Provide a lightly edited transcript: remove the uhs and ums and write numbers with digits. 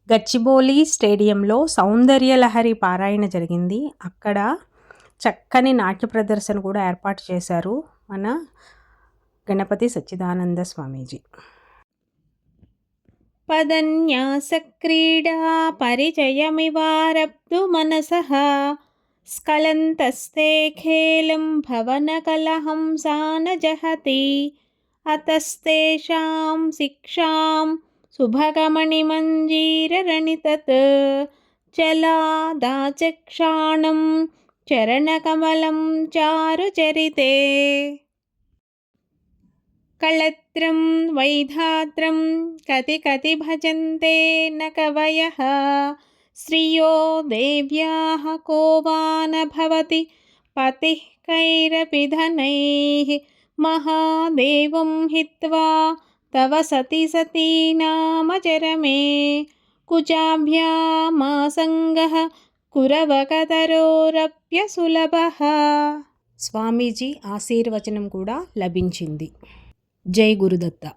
గచ్చిబౌలి స్టేడియంలో సౌందర్యలహరి పారాయణ జరిగింది. అక్కడ చక్కని నాట్య ప్రదర్శన కూడా ఏర్పాటు చేశారు మన గణపతి సచ్చిదానంద స్వామీజీ. పదన్యాస క్రీడా పరిచయమివారబ్ధు మనసః స్ఖలంతస్తే ఖేలం భవన కలహం సాన జహతి అతస్తేషాం శిక్షాం సుభగమణిమంజీరరణితత్ చలాదాచక్షాణం చరణకమలం చారుచరితే కళత్రం వైధాత్రం కతి కతి భజంతే న కవయః శ్రియో దేవ్యాః కో వా న భవతి పతిః కైరపి ధనైః మహాదేవం హిత్వా తవ సతి సతీ నామ చరమే కుచాభ్యామాసంగః కురవకతరోరప్యసులభః. స్వామీజీ ఆశీర్వచనం కూడా లభించింది. జై గురుదత్త.